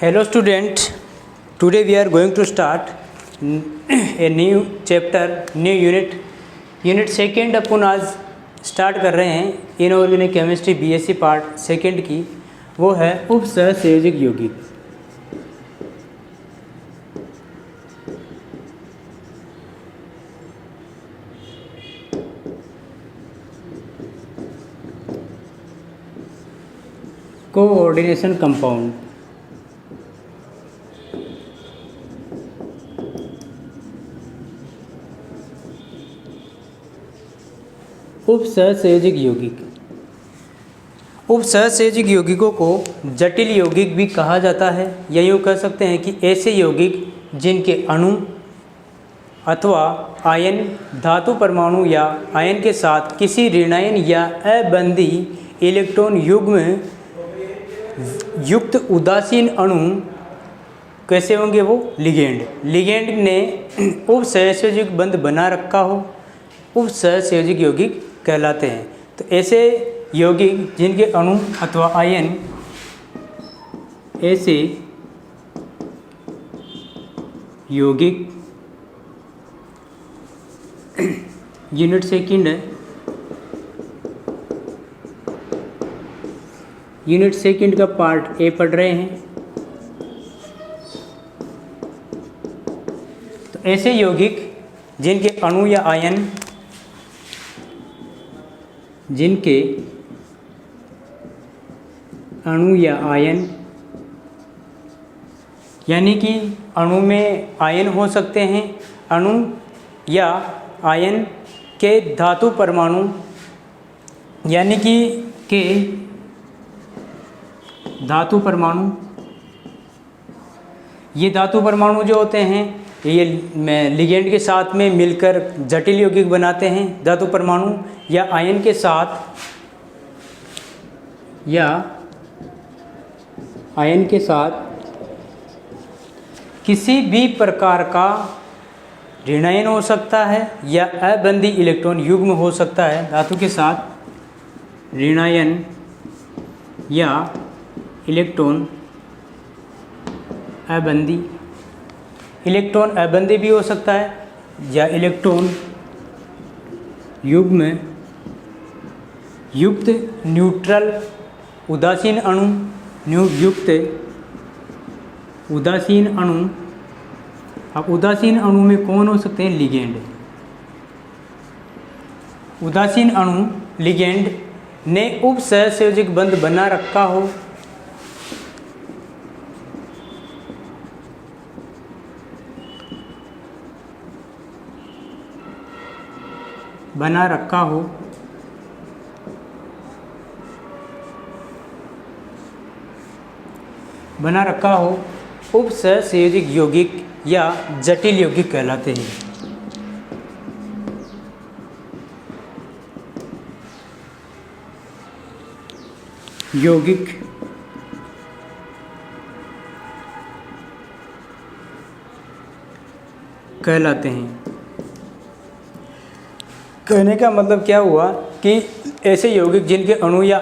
Hello student, today we are going to start a new chapter, new unit. Unit second अपन आज start कर रहे हैं inorganic chemistry BSc part second की, वो है उपसहसंयोजक यौगिक। Coordination compound. उपसहसंयोजक यौगिक। उपसहसंयोजक यौगिकों को जटिल यौगिक भी कहा जाता है, या यूँ कह सकते हैं कि ऐसे यौगिक जिनके अणु अथवा आयन धातु परमाणु या आयन के साथ किसी ऋणायन या अबंधी इलेक्ट्रॉन युग्म युक्त उदासीन अणु कैसे होंगे, वो लिगेंड ने उपसहसंयोजक बंध बना रखा हो, उपसहसंयोजक यौगिक कहलाते हैं। तो ऐसे यौगिक जिनके अणु अथवा आयन ऐसे यौगिक यूनिट सेकंड है, यूनिट सेकंड का पार्ट ए पढ़ रहे हैं। तो ऐसे यौगिक जिनके अणु या आयन यानी कि अणु में आयन हो सकते हैं, अणु या आयन के धातु परमाणु यानी कि के धातु परमाणु, ये धातु परमाणु जो होते हैं ये लिगेंड के साथ में मिलकर जटिल यौगिक बनाते हैं। धातु परमाणु या आयन के साथ किसी भी प्रकार का ऋणायन हो सकता है या अबंधी इलेक्ट्रॉन युग्म हो सकता है। धातु के साथ ऋणायन या इलेक्ट्रॉन अबंधी भी हो सकता है, या इलेक्ट्रॉन युग्म युक्त न्यूट्रल उदासीन अणु अब उदासीन अणु में कौन हो सकते हैं, लिगेंड। उदासीन अणु लिगेंड ने उपसहसंयोजक बंध बना रखा हो, उपसहसंयोजक यौगिक या जटिल यौगिक कहलाते हैं। यौगिक कहलाते हैं। कहने का मतलब क्या हुआ कि ऐसे यौगिक जिनके अणु या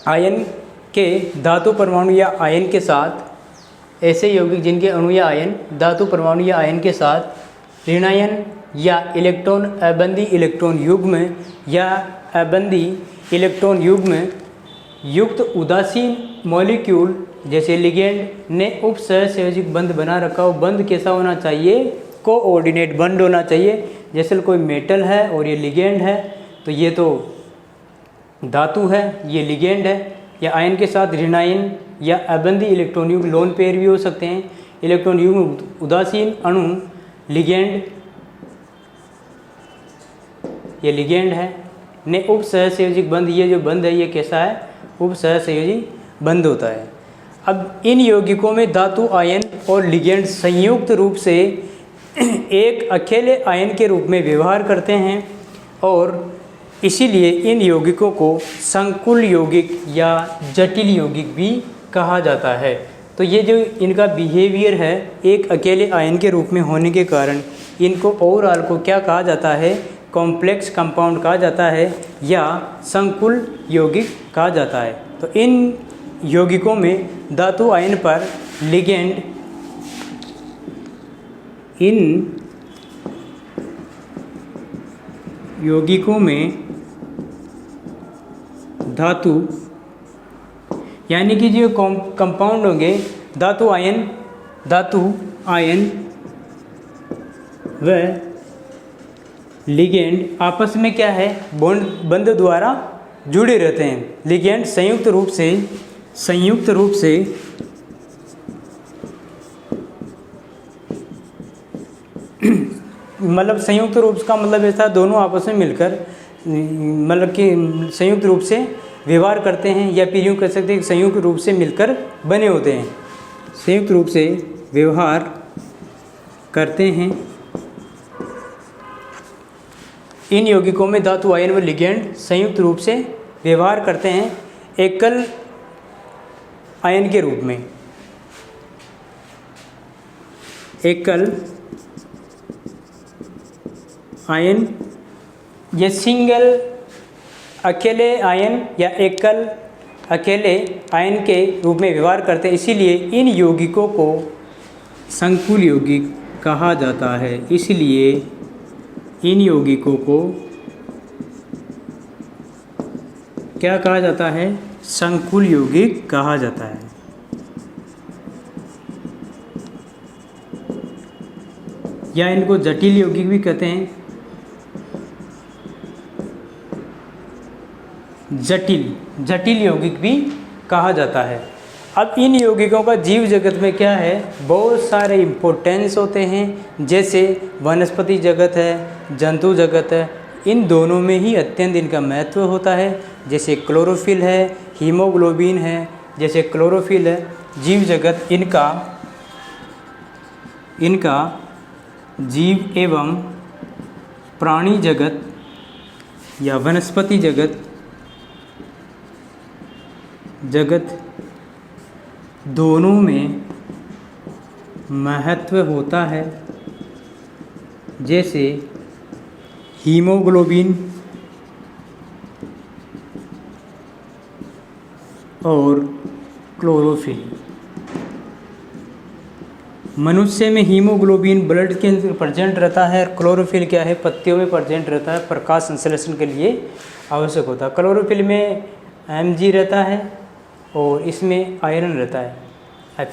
आयन के धातु परमाणु या आयन के साथ, ऐसे यौगिक जिनके अणु या आयन धातु परमाणु या आयन के साथ ऋणायन या इलेक्ट्रॉन अबंधी इलेक्ट्रॉन युग्म या अबंधी इलेक्ट्रॉन युग्म युक्त उदासीन मॉलिक्यूल जैसे लिगेंड ने उपसहसंयोजक बंध बना रखा हो। बंध कैसा होना चाहिए, कोऑर्डिनेट बंध होना चाहिए। जैसे कोई मेटल है और ये लिगेंड है, तो ये तो धातु है, ये लिगेंड है, या आयन के साथ ऋणायन या अबंधी इलेक्ट्रॉन युग्म लोन पेयर भी हो सकते हैं। इलेक्ट्रॉन युग्म उदासीन अणु लिगेंड, ये लिगेंड है, ने उपसहसंयोजक बंध, ये जो बंध है ये कैसा है, उपसहसंयोजी बंध होता है। अब इन यौगिकों में धातु आयन और लिगेंड संयुक्त रूप से एक अकेले आयन के रूप में व्यवहार करते हैं, और इसीलिए इन यौगिकों को संकुल यौगिक या जटिल यौगिक भी कहा जाता है। तो ये जो इनका बिहेवियर है एक अकेले आयन के रूप में होने के कारण इनको ओवरऑल को क्या कहा जाता है, कॉम्प्लेक्स कंपाउंड कहा जाता है या संकुल यौगिक कहा जाता है। तो इन यौगिकों में धातु आयन पर लिगेंड इन यौगिकों में धातु यानी कि जो कंपाउंड होंगे धातु आयन व लिगेंड आपस में क्या है बंध द्वारा जुड़े रहते हैं। लिगेंड संयुक्त रूप से मतलब संयुक्त रूप का मतलब ऐसा दोनों आपस में मिलकर मतलब कि संयुक्त रूप से व्यवहार करते हैं, या फिर यूँ कह सकते हैं संयुक्त रूप से मिलकर बने होते हैं। संयुक्त रूप से व्यवहार करते हैं। इन यौगिकों में धातु आयन व लिगेंड संयुक्त रूप से व्यवहार करते हैं एकल आयन के रूप में। एकल आयन ये सिंगल अकेले आयन या एकल अकेले आयन के रूप में व्यवहार करते हैं, इसीलिए इन यौगिकों को संकुल यौगिक कहा जाता है। इसलिए इन यौगिकों को क्या कहा जाता है? संकुल यौगिक कहा जाता है। या इनको जटिल यौगिक भी कहते हैं। जटिल यौगिक भी कहा जाता है। अब इन यौगिकों का जीव जगत में क्या है? बहुत सारे इम्पोर्टेंस होते हैं, जैसे वनस्पति जगत है, जंतु जगत है, इन दोनों में ही अत्यंत इनका महत्व होता है। जैसे क्लोरोफिल है, हीमोग्लोबिन है, जैसे क्लोरोफिल है, जीव जगत इनका जीव एवं प्राणी जगत या वनस्पति जगत दोनों में महत्व होता है। जैसे हीमोग्लोबिन और क्लोरोफिल। मनुष्य में हीमोग्लोबिन ब्लड के अंदर प्रेजेंट रहता है, और क्लोरोफिल क्या है? पत्तियों में प्रेजेंट रहता है, प्रकाश संश्लेषण के लिए आवश्यक होता है। क्लोरोफिल में Mg रहता है और इसमें आयरन रहता है Fe।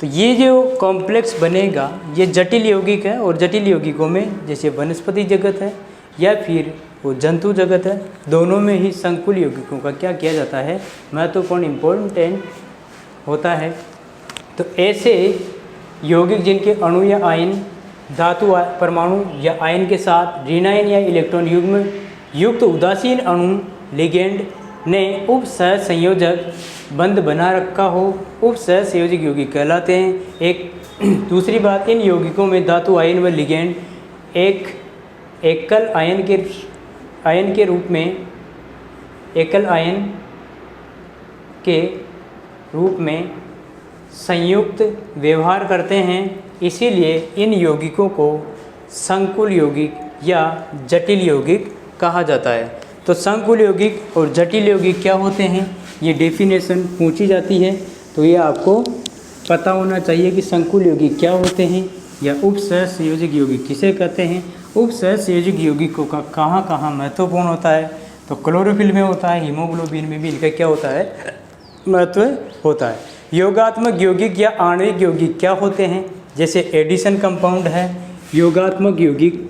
तो ये जो कॉम्प्लेक्स बनेगा ये जटिल यौगिक है, और जटिल यौगिकों में जैसे वनस्पति जगत है या फिर वो जंतु जगत है, दोनों में ही संकुल यौगिकों का क्या किया जाता है? महत्वपूर्ण इम्पोर्टेंट होता है। तो ऐसे यौगिक जिनके अणु या आयन धातु परमाणु या आयन के साथ ऋण आयन या इलेक्ट्रॉन युग्म युक्त उदासीन अणु लिगेंड ने उप सहसंयोजक बंध बना रखा हो, उप सहसंयोजक यौगिक कहलाते हैं। एक दूसरी बात, इन यौगिकों में धातु आयन व लिगेंड एक एकल आयन के रूप में एकल आयन के रूप में संयुक्त व्यवहार करते हैं, इसीलिए इन यौगिकों को संकुल यौगिक या जटिल यौगिक कहा जाता है। तो संकुल यौगिक और जटिल यौगिक क्या होते हैं, ये डेफिनेशन पूछी जाती है, तो ये आपको पता होना चाहिए कि संकुल यौगिक क्या होते हैं या उप सहसंयोजक यौगिक किसे कहते हैं। उप सहसंयोजक यौगिकों का कहाँ कहाँ महत्वपूर्ण होता है? तो क्लोरोफिल में होता है, हीमोग्लोबिन में भी इनका क्या होता है? महत्व होता है। योगात्मक यौगिक या आणविक यौगिक क्या होते हैं? जैसे एडिशन कंपाउंड है। योगात्मक यौगिक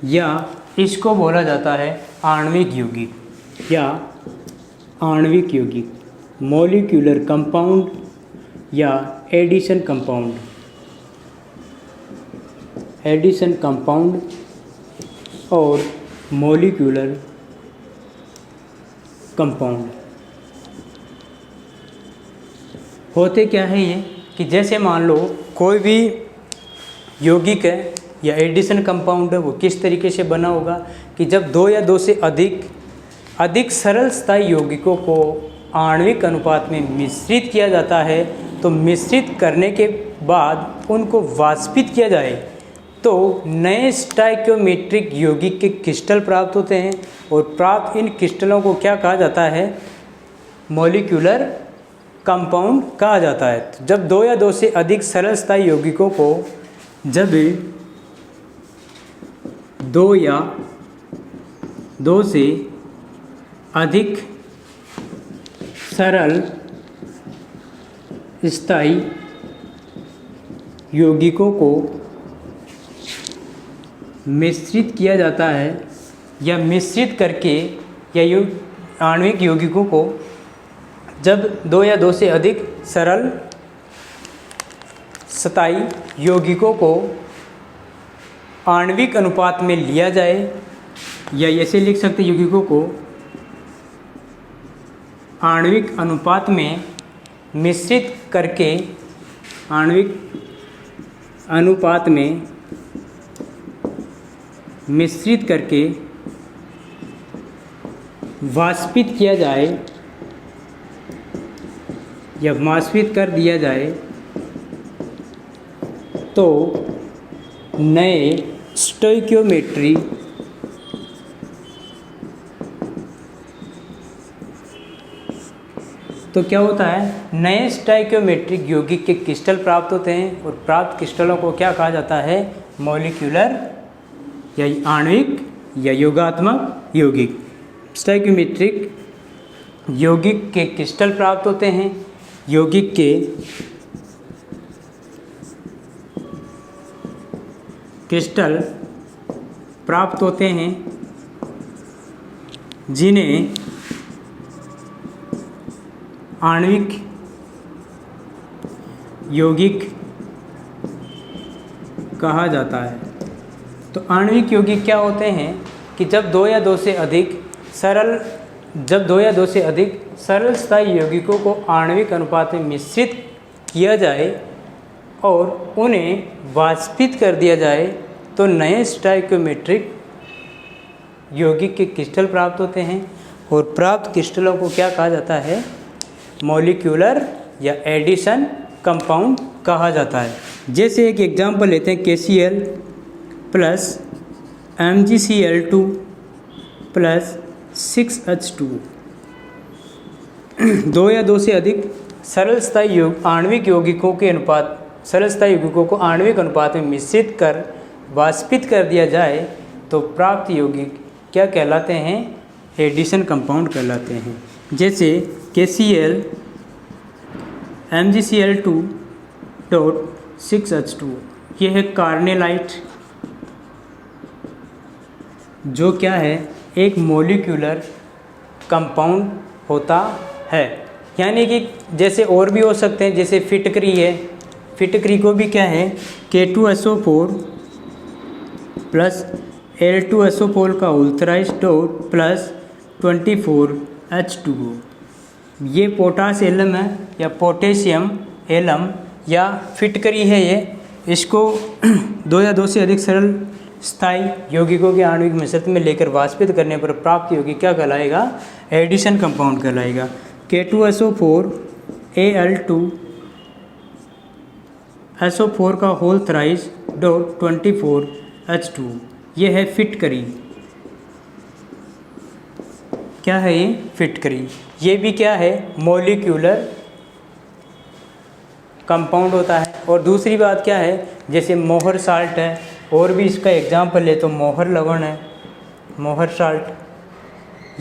या इसको बोला जाता है आणविक यौगिक या आणविक यौगिक, मॉलिक्यूलर कंपाउंड या एडिशन कंपाउंड और मॉलिक्यूलर कंपाउंड होते क्या है ये कि जैसे मान लो कोई भी यौगिक है या एडिशन कंपाउंड है, वो किस तरीके से बना होगा कि जब दो या दो से अधिक सरल स्थायी यौगिकों को आणविक अनुपात में मिश्रित किया जाता है, तो मिश्रित करने के बाद उनको वाष्पित किया जाए तो नए स्टाइक्योमेट्रिक यौगिक के क्रिस्टल प्राप्त होते हैं और प्राप्त इन क्रिस्टलों को क्या कहा जाता है? मॉलिक्यूलर कंपाउंड कहा जाता है। तो जब दो या दो से अधिक सरल स्थायी यौगिकों को जब दो या दो से अधिक सरल स्थायी यौगिकों को मिश्रित किया जाता है या मिश्रित करके या आणविक यौगिकों को जब दो या दो से अधिक सरल स्थायी यौगिकों को आणविक अनुपात में लिया जाए या ऐसे लिख सकते यौगिकों को आणविक अनुपात में मिश्रित करके आणविक अनुपात में मिश्रित करके वाष्पित किया जाए या वाष्पित कर दिया जाए तो नए स्टोइकियोमेट्री तो क्या होता है? नए स्टाइक्योमेट्रिक यौगिक के क्रिस्टल प्राप्त होते हैं और प्राप्त क्रिस्टलों को क्या कहा जाता है? मॉलिक्यूलर या आणविक या योगात्मक यौगिक। स्टाइक्योमेट्रिक यौगिक के क्रिस्टल प्राप्त होते हैं। यौगिक के क्रिस्टल प्राप्त होते हैं जिन्हें आणविक यौगिक कहा जाता है। तो आणविक यौगिक क्या होते हैं कि जब दो या दो से अधिक सरल स्थायी यौगिकों को आणविक अनुपात में मिश्रित किया जाए और उन्हें वाष्पित कर दिया जाए तो नए स्टाइक्योमेट्रिक यौगिक के क्रिस्टल प्राप्त होते हैं और प्राप्त क्रिस्टलों को क्या कहा जाता है? मॉलिक्यूलर या एडिशन कंपाउंड कहा जाता है। जैसे एक एग्जांपल लेते हैं KCl plus MgCl2 plus 6H2। दो या दो से अधिक सरल स्थायी आणविक यौगिकों को आणविक अनुपात में मिश्रित कर वाष्पित कर दिया जाए तो प्राप्त यौगिक क्या कहलाते हैं? एडिशन कंपाउंड कहलाते हैं। जैसे KCl MgCl2.6H2 ये है कार्नेलाइट जो क्या है? एक मॉलिक्यूलर कंपाउंड होता है। यानी कि जैसे और भी हो सकते हैं, जैसे फिटकरी है, फिटकरी को भी क्या है? K2SO4 प्लस L2SO4 का उल्थराइज डॉट प्लस 24H2O। ये पोटास एलम है या पोटेशियम एलम या फिटकरी है। ये इसको दो या दो से अधिक सरल स्थायी यौगिकों के आणविक मिश्रण में लेकर वाष्पित करने पर प्राप्त यौगिक क्या कहलाएगा? एडिशन कंपाउंड कहलाएगा। K2SO4 Al2SO4 का होल थ्राइस डॉट 24H2 ये है फिटकरी। क्या है ये? फिटकरी। ये भी क्या है? मॉलिक्यूलर कंपाउंड होता है। और दूसरी बात क्या है? जैसे मोहर साल्ट है, और भी इसका एग्जांपल ले तो मोहर लवण है, मोहर साल्ट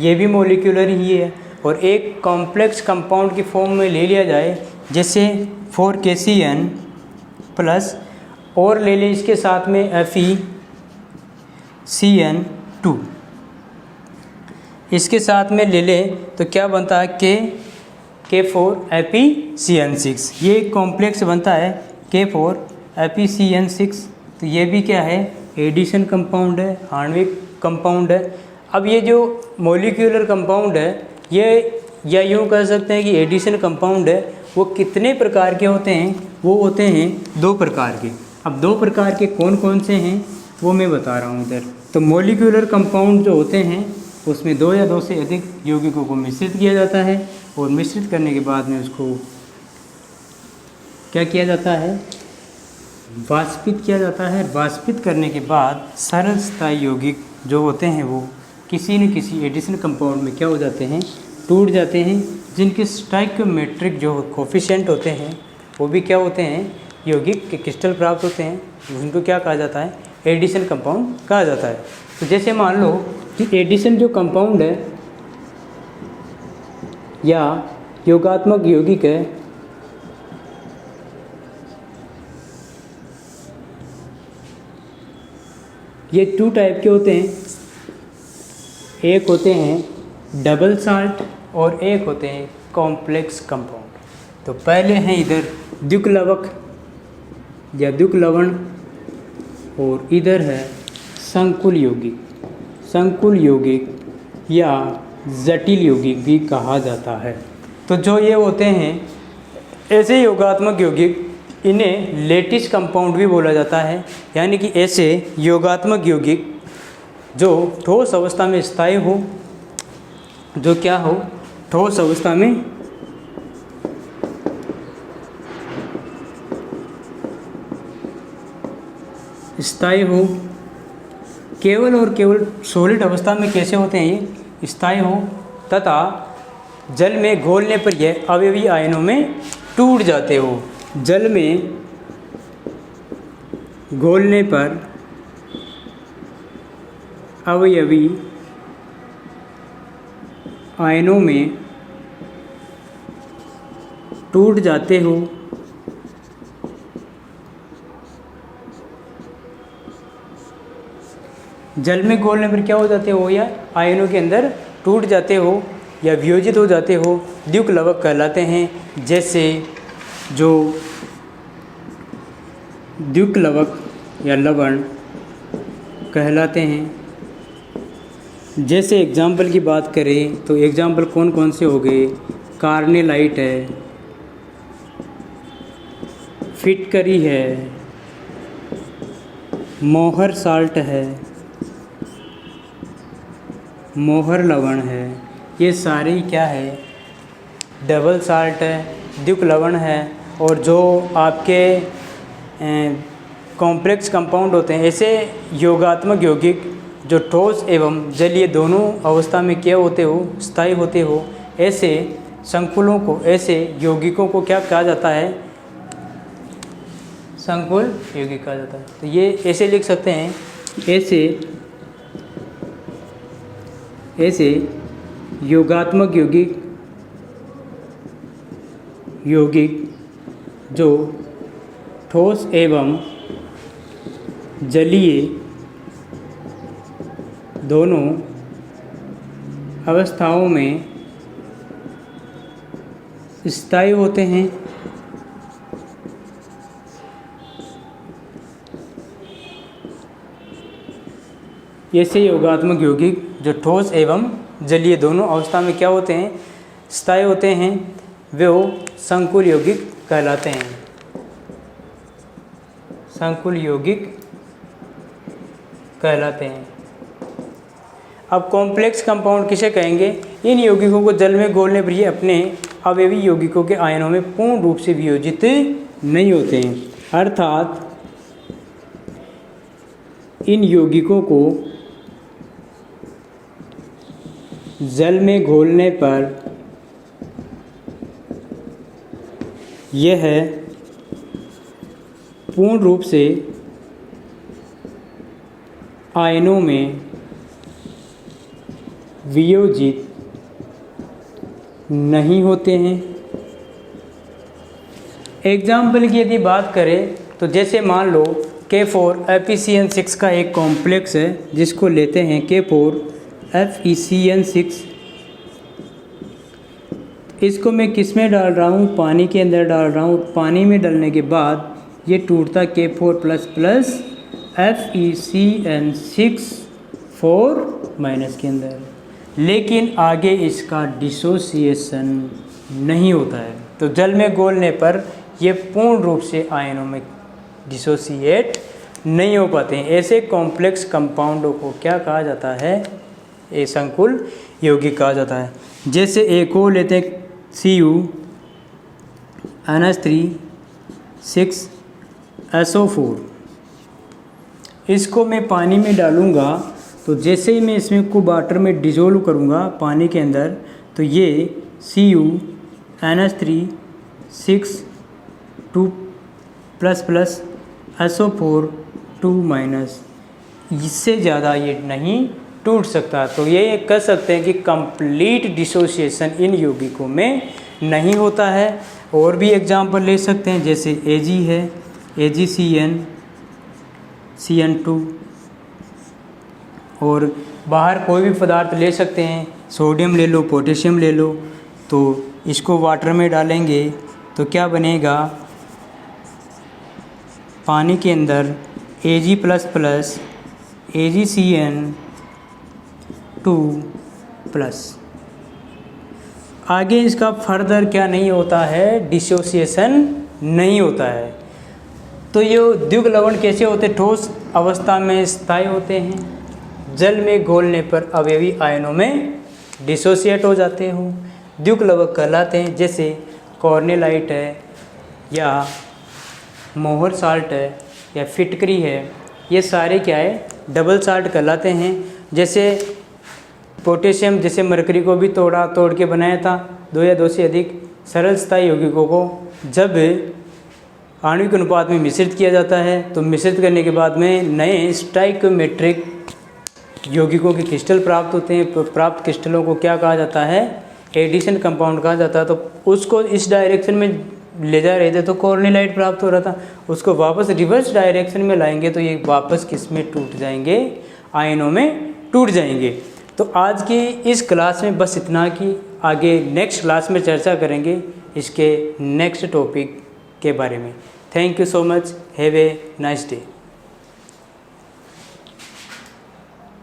ये भी मॉलिक्यूलर ही है। और एक कॉम्प्लेक्स कंपाउंड की फॉर्म में ले लिया जाए जैसे 4KCN प्लस और ले लें इसके साथ में FeCN2 इसके साथ में ले लें तो क्या बनता है? K4FeCN6 ये कॉम्प्लेक्स बनता है K4FeCN6। तो ये भी क्या है? एडिशन कंपाउंड है, आणविक कंपाउंड है। अब ये जो मॉलिक्यूलर कंपाउंड है ये या यूँ कह सकते हैं कि एडिशन कंपाउंड है, वो कितने प्रकार के होते हैं? वो होते हैं 2 प्रकार के। अब 2 प्रकार के कौन कौन से हैं वो मैं बता रहा हूँ इधर। तो मॉलिक्यूलर कंपाउंड जो होते हैं उसमें 2 या 2 से अधिक यौगिकों को मिश्रित किया जाता है और मिश्रित करने के बाद में उसको क्या किया जाता है? वाष्पित किया जाता है। वाष्पित करने के बाद सरल स्थायी यौगिक जो होते हैं वो किसी न किसी एडिशन कंपाउंड में क्या हो जाते हैं, टूट जाते हैं, जिनके स्टोइकियोमेट्रिक जो कोफिशिएंट होते हैं वो भी क्या होते हैं, यौगिक के क्रिस्टल प्राप्त होते हैं, जिनको क्या कहा जाता है, एडिशन कंपाउंड कहा जाता है। तो जैसे मान लो कि एडिशन जो कंपाउंड है या योगात्मक यौगिक है, ये 2 टाइप के होते हैं। एक होते हैं डबल साल्ट और एक होते हैं कॉम्प्लेक्स कंपाउंड। तो पहले हैं इधर द्विक्लवक या द्विक लवण और इधर है संकुल यौगिक। संकुल यौगिक या जटिल यौगिक भी कहा जाता है। तो जो ये होते हैं ऐसे योगात्मक यौगिक, इन्हें लेटिस कंपाउंड भी बोला जाता है। यानी कि ऐसे योगात्मक यौगिक जो ठोस अवस्था में स्थायी हो, जो क्या हो, ठोस अवस्था में स्थायी हो। केवल और केवल सॉलिड अवस्था में कैसे होते हैं, ये स्थायी हो तथा जल में घोलने पर यह अवयवी आयनों में टूट जाते हो। जल में घोलने पर अवयवी आयनों में टूट जाते हो। जल में घोलने पर क्या हो जाते हो, या आयनों के अंदर टूट जाते हो या वियोजित हो जाते हो, द्विक्लवक कहलाते हैं। जैसे जो द्विक्लवक या लवण कहलाते हैं। जैसे एग्जाम्पल की बात करें तो एग्जाम्पल कौन कौन से हो गए, कार्नेलाइट है, फिटकरी है, मोहर साल्ट है, मोहर लवण है। ये सारे क्या है, डबल साल्ट है, द्विक लवण है। और जो आपके कॉम्प्लेक्स कंपाउंड होते हैं, ऐसे योगात्मक यौगिक जो ठोस एवं जलीय दोनों अवस्था में क्या होते हो, स्थायी होते हो, ऐसे संकुलों को, ऐसे यौगिकों को क्या कहा जाता है, संकुल यौगिक कहा जाता है। तो ये ऐसे लिख सकते हैं, ऐसे योगात्मक यौगिक जो ठोस एवं जलीय दोनों अवस्थाओं में स्थायी होते हैं। ऐसे योगात्मक यौगिक जो ठोस एवं जलीय दोनों अवस्था में क्या होते हैं, स्थायी होते हैं, वे संकुल यौगिक कहलाते हैं। संकुल यौगिक कहलाते हैं। अब कॉम्प्लेक्स कंपाउंड किसे कहेंगे, इन यौगिकों को जल में घोलने पर ये अपने अवयवी यौगिकों के आयनों में पूर्ण रूप से वियोजित नहीं होते हैं। अर्थात इन यौगिकों को जल में घोलने पर यह पूर्ण रूप से आयनों में वियोजित नहीं होते हैं। एग्जाम्पल की यदि बात करें तो जैसे मान लो K4FeCN6 का एक कॉम्प्लेक्स है जिसको लेते हैं K4FeCN6। इसको मैं किस में डाल रहा हूँ, पानी के अंदर डाल रहा हूँ। पानी में डालने के बाद ये टूटता K4++ FeCN6 4- के अंदर, लेकिन आगे इसका डिसोसिएशन नहीं होता है। तो जल में घोलने पर ये पूर्ण रूप से आयनों में डिसोसिएट नहीं हो पाते हैं। ऐसे कॉम्प्लेक्स कंपाउंडों को क्या कहा जाता है, ये संकुल यौगिक कहा जाता है। जैसे एक को लेते हैं CuNH3 6 SO4। इसको मैं पानी में डालूँगा तो जैसे ही मैं इसमें को वाटर में डिज़ोल्व करूँगा पानी के अंदर, तो ये CuNH3 6 2 ++ SO4 2 माइनस, इससे ज़्यादा ये नहीं टूट सकता। तो ये कह सकते हैं कि कंप्लीट डिसोसिएशन इन यौगिकों में नहीं होता है। और भी एग्जांपल ले सकते हैं, जैसे Ag है, AgCN CN2, और बाहर कोई भी पदार्थ ले सकते हैं, सोडियम ले लो, पोटेशियम ले लो। तो इसको वाटर में डालेंगे तो क्या बनेगा, पानी के अंदर Ag++ AgCN2+। आगे इसका फर्दर क्या नहीं होता है, डिसोसिएशन नहीं होता है। तो ये द्विग लवण कैसे होते, ठोस अवस्था में स्थायी होते हैं, जल में घोलने पर अवयवी आयनों में डिसोसिएट हो जाते हो, द्विग लवण कहलाते हैं। जैसे कॉर्नेलाइट है या मोहर साल्ट है या फिटकरी है, ये सारे क्या है, डबल साल्ट कहलाते हैं। जैसे पोटेशियम, जैसे मरकरी को भी तोड़ के बनाया था, 2 या 2 से अधिक सरल स्थायी यौगिकों को जब आणविक अनुपात में मिश्रित किया जाता है, तो मिश्रित करने के बाद में नए स्टाइकोमेट्रिक यौगिकों के क्रिस्टल प्राप्त होते हैं। प्राप्त क्रिस्टलों को क्या कहा जाता है, एडिशन कंपाउंड कहा जाता है। तो उसको इस डायरेक्शन में ले जा रहे थे तो कॉर्नेलाइट प्राप्त हो रहा था, उसको वापस रिवर्स डायरेक्शन में लाएंगे तो ये वापस किस में टूट जाएंगे, आयनों में टूट जाएंगे। तो आज की इस क्लास में बस इतना, कि आगे नेक्स्ट क्लास में चर्चा करेंगे इसके नेक्स्ट टॉपिक के बारे में। Thank you so much, have a nice day.